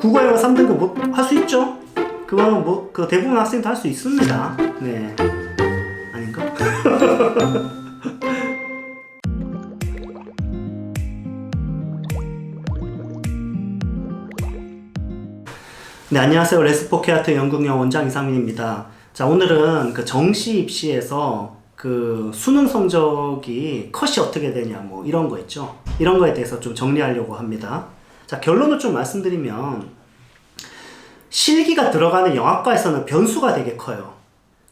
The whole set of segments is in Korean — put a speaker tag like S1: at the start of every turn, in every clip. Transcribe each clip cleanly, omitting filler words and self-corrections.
S1: 국어 영어 3등급 뭐, 할 수 있죠? 그거는 뭐, 그 대부분 학생도 할 수 있습니다. 네. 아닌가? 네, 안녕하세요. 레스포케아트 연극영어 원장 이상민입니다. 자, 오늘은 그 정시 입시에서 그 수능 성적이 컷이 어떻게 되냐, 뭐 이런 거 있죠. 이런 거에 대해서 좀 정리하려고 합니다. 자, 결론을 좀 말씀드리면, 실기가 들어가는 영화과에서는 변수가 되게 커요.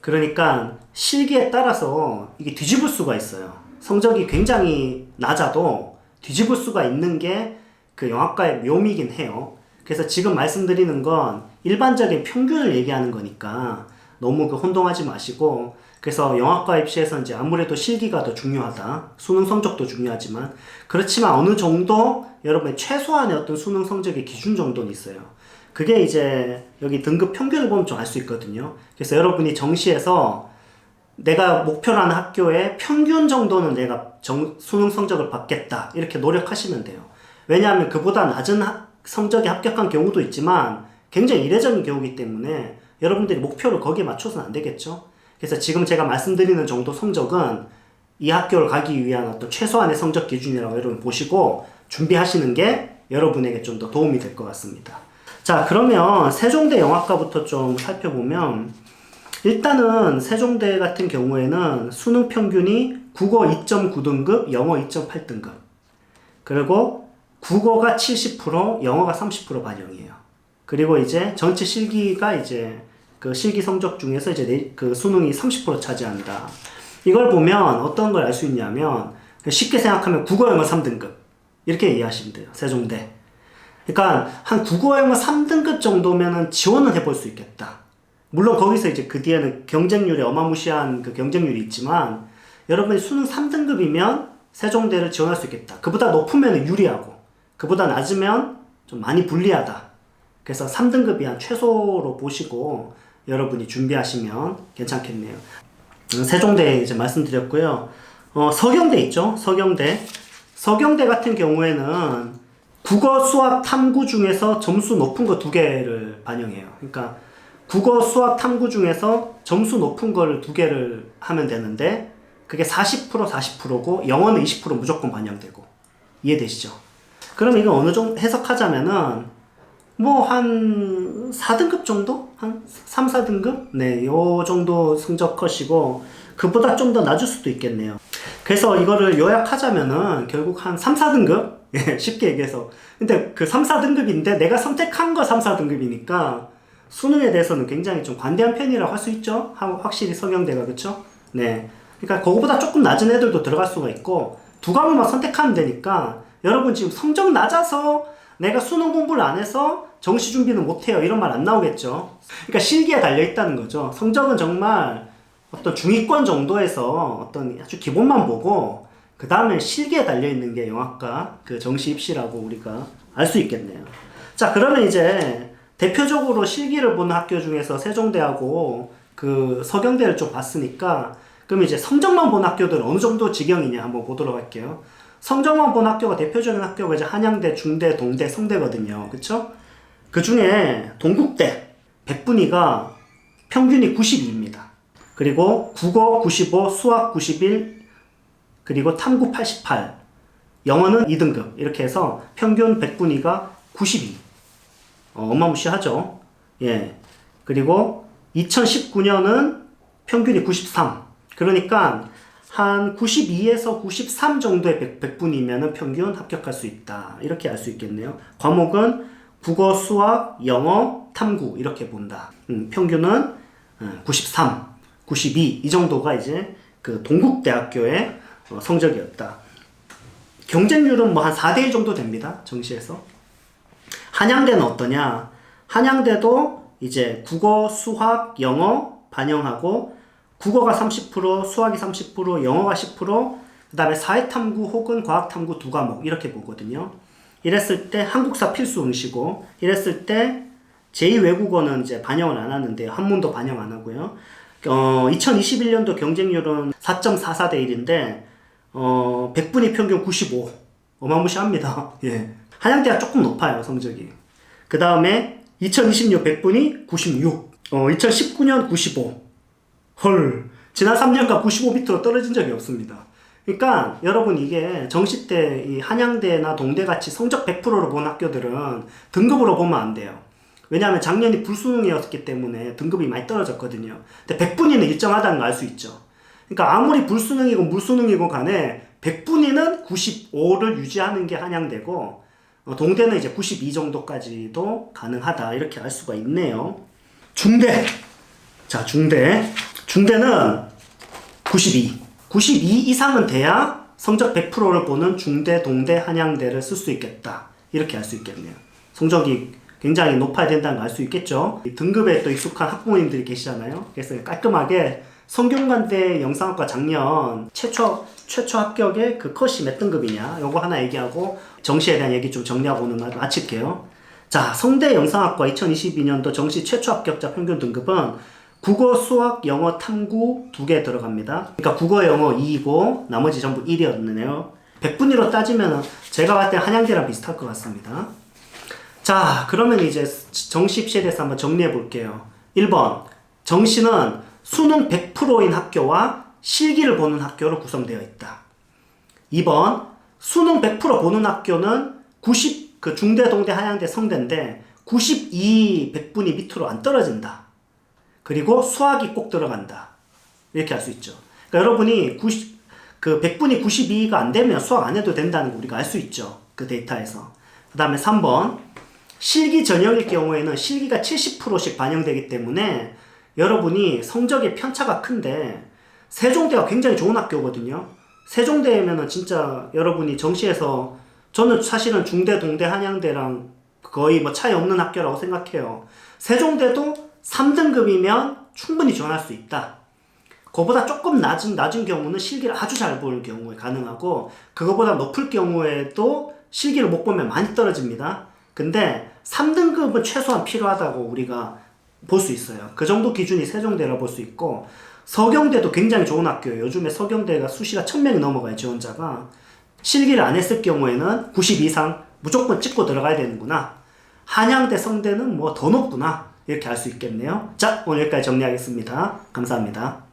S1: 그러니까 실기에 따라서 이게 뒤집을 수가 있어요. 성적이 굉장히 낮아도 뒤집을 수가 있는 게 그 영화과의 묘미긴 해요. 그래서 지금 말씀드리는 건 일반적인 평균을 얘기하는 거니까 너무 그 혼동하지 마시고, 그래서 영화과 입시에서 이제 아무래도 실기가 더 중요하다. 수능 성적도 중요하지만, 그렇지만 어느 정도 여러분의 최소한의 어떤 수능 성적의 기준 정도는 있어요. 그게 이제 여기 등급 평균을 보면 좀 알 수 있거든요. 그래서 여러분이 정시에서 내가 목표로 하는 학교의 평균 정도는 내가 수능 성적을 받겠다, 이렇게 노력하시면 돼요. 왜냐하면 그보다 낮은 성적에 합격한 경우도 있지만 굉장히 이례적인 경우이기 때문에 여러분들이 목표를 거기에 맞춰서는 안 되겠죠. 그래서 지금 제가 말씀드리는 정도 성적은 이 학교를 가기 위한 어떤 최소한의 성적 기준이라고 여러분 보시고 준비하시는 게 여러분에게 좀 더 도움이 될 것 같습니다. 자, 그러면 세종대 영화과부터 좀 살펴보면, 일단은 세종대 같은 경우에는 수능 평균이 국어 2.9등급, 영어 2.8등급, 그리고 국어가 70%, 영어가 30% 반영이에요. 그리고 이제 전체 실기가 이제 그 실기 성적 중에서 이제 그 수능이 30% 차지한다. 이걸 보면 어떤 걸 알 수 있냐면, 쉽게 생각하면 국어 영어 3등급 이렇게 이해하시면 돼요. 세종대. 그러니까 한 국어 영어 3등급 정도면은 지원은 해볼 수 있겠다. 물론 거기서 이제 그 뒤에는 경쟁률이 어마무시한 그 경쟁률이 있지만, 여러분이 수능 3등급이면 세종대를 지원할 수 있겠다. 그보다 높으면 유리하고, 그보다 낮으면 좀 많이 불리하다. 그래서 3등급이 한 최소로 보시고 여러분이 준비하시면 괜찮겠네요. 세종대 이제 말씀드렸고요. 서경대 있죠? 서경대 같은 경우에는 국어, 수학, 탐구 중에서 점수 높은 거 2개를 반영해요. 그러니까 국어, 수학, 탐구 중에서 점수 높은 거를 2개를 하면 되는데, 그게 40%, 40%고 영어는 20% 무조건 반영되고. 이해되시죠? 그럼 이거 어느 정도 해석하자면은 뭐 한 4등급 정도? 한 3, 4등급? 네, 요 정도 성적 컷이고, 그보다 좀 더 낮을 수도 있겠네요. 그래서 이거를 요약하자면은 결국 한 3, 4등급? 예, 쉽게 얘기해서. 근데 그 3, 4등급인데 내가 선택한 거 3, 4등급이니까 수능에 대해서는 굉장히 좀 관대한 편이라고 할 수 있죠? 확실히 서경대가, 그쵸? 네. 그러니까 그거보다 조금 낮은 애들도 들어갈 수가 있고, 2과목만 선택하면 되니까, 여러분 지금 성적 낮아서 내가 수능 공부를 안 해서 정시 준비는 못해요, 이런 말 안 나오겠죠? 그러니까 실기에 달려있다는 거죠. 성적은 정말 어떤 중위권 정도에서 어떤 아주 기본만 보고, 그 다음에 실기에 달려있는 게 영화과 그 정시 입시라고 우리가 알 수 있겠네요. 자, 그러면 이제 대표적으로 실기를 보는 학교 중에서 세종대하고 그 서경대를 좀 봤으니까, 그럼 이제 성적만 본 학교들은 어느 정도 지경이냐 한번 보도록 할게요. 성적만 본 학교가 대표적인 학교가 이제 한양대, 중대, 동대, 성대거든요. 그쵸? 그 중에 동국대, 백분위가 평균이 92입니다. 그리고 국어 95, 수학 91, 그리고 탐구 88, 영어는 2등급. 이렇게 해서 평균 백분위가 92. 어마무시하죠? 예. 그리고 2019년은 평균이 93. 그러니까 한 92에서 93 정도의 백분위면은 평균 합격할 수 있다. 이렇게 알 수 있겠네요. 과목은 국어, 수학, 영어, 탐구 이렇게 본다. 평균은 93, 92 이 정도가 이제 그 동국대학교의 성적이었다. 경쟁률은 뭐 한 4대1 정도 됩니다. 정시에서. 한양대는 어떠냐? 한양대도 이제 국어, 수학, 영어 반영하고, 국어가 30%, 수학이 30%, 영어가 10%, 그 다음에 사회탐구 혹은 과학탐구 2과목 이렇게 보거든요. 이랬을 때 한국사 필수 응시고, 이랬을 때 제2외국어는 이제 반영을 안 하는데요. 한문도 반영 안 하고요. 2021년도 경쟁률은 4.44대 1인데, 백분위 평균 95. 어마무시합니다. 예. 한양대가 조금 높아요, 성적이. 그 다음에 2026 백분위 96. 2019년 95. 헐. 지난 3년간 95 밑으로 떨어진 적이 없습니다. 그러니까 여러분 이게 정시 때 이 한양대나 동대같이 성적 100%로 본 학교들은 등급으로 보면 안 돼요. 왜냐하면 작년이 불수능이었기 때문에 등급이 많이 떨어졌거든요. 근데 백분위는 일정하다는 걸 알 수 있죠. 그러니까 아무리 불수능이고 물수능이고 간에 백분위는 95를 유지하는 게 한양대고 동대는 이제 92 정도까지도 가능하다 이렇게 알 수가 있네요. 중대. 자, 중대는 92 이상은 돼야 성적 100%를 보는 중대, 동대, 한양대를 쓸 수 있겠다 이렇게 알 수 있겠네요. 성적이 굉장히 높아야 된다는 걸 알 수 있겠죠. 등급에 또 익숙한 학부모님들이 계시잖아요. 그래서 깔끔하게 성균관대 영상학과 작년 최초 합격의 그 컷이 몇 등급이냐 요거 하나 얘기하고 정시에 대한 얘기 좀 정리하고 오늘 마칠게요. 자, 성대 영상학과 2022년도 정시 최초 합격자 평균 등급은 국어, 수학, 영어, 탐구 2개 들어갑니다. 그러니까 국어, 영어 2이고 나머지 전부 1이었네요. 백분위로 따지면 제가 봤을 때 한양대랑 비슷할 것 같습니다. 자, 그러면 이제 정시 입시에 대해서 한번 정리해 볼게요. 1번, 정시는 수능 100%인 학교와 실기를 보는 학교로 구성되어 있다. 2번, 수능 100% 보는 학교는 그 중대, 동대, 한양대, 성대인데 92 백분위 밑으로 안 떨어진다. 그리고 수학이 꼭 들어간다. 이렇게 할 수 있죠. 그러니까 여러분이 그 백분위 92가 안 되면 수학 안 해도 된다는 거 우리가 알 수 있죠. 그 데이터에서. 그 다음에 3번, 실기 전형일 경우에는 실기가 70%씩 반영되기 때문에 여러분이 성적의 편차가 큰데 세종대가 굉장히 좋은 학교거든요. 세종대면은 진짜 여러분이 정시에서 저는 사실은 중대, 동대, 한양대랑 거의 뭐 차이 없는 학교라고 생각해요. 세종대도 3등급이면 충분히 지원할 수 있다. 그거보다 조금 낮은 경우는 실기를 아주 잘 볼 경우에 가능하고 그거보다 높을 경우에도 실기를 못 보면 많이 떨어집니다. 근데 3등급은 최소한 필요하다고 우리가 볼 수 있어요. 그 정도 기준이 세종대라 볼 수 있고 서경대도 굉장히 좋은 학교예요. 요즘에 서경대가 수시가 1000명이 넘어가요. 지원자가. 실기를 안 했을 경우에는 90 이상 무조건 찍고 들어가야 되는구나. 한양대, 성대는 뭐 더 높구나. 이렇게 알 수 있겠네요. 자, 오늘 여기까지 정리하겠습니다. 감사합니다.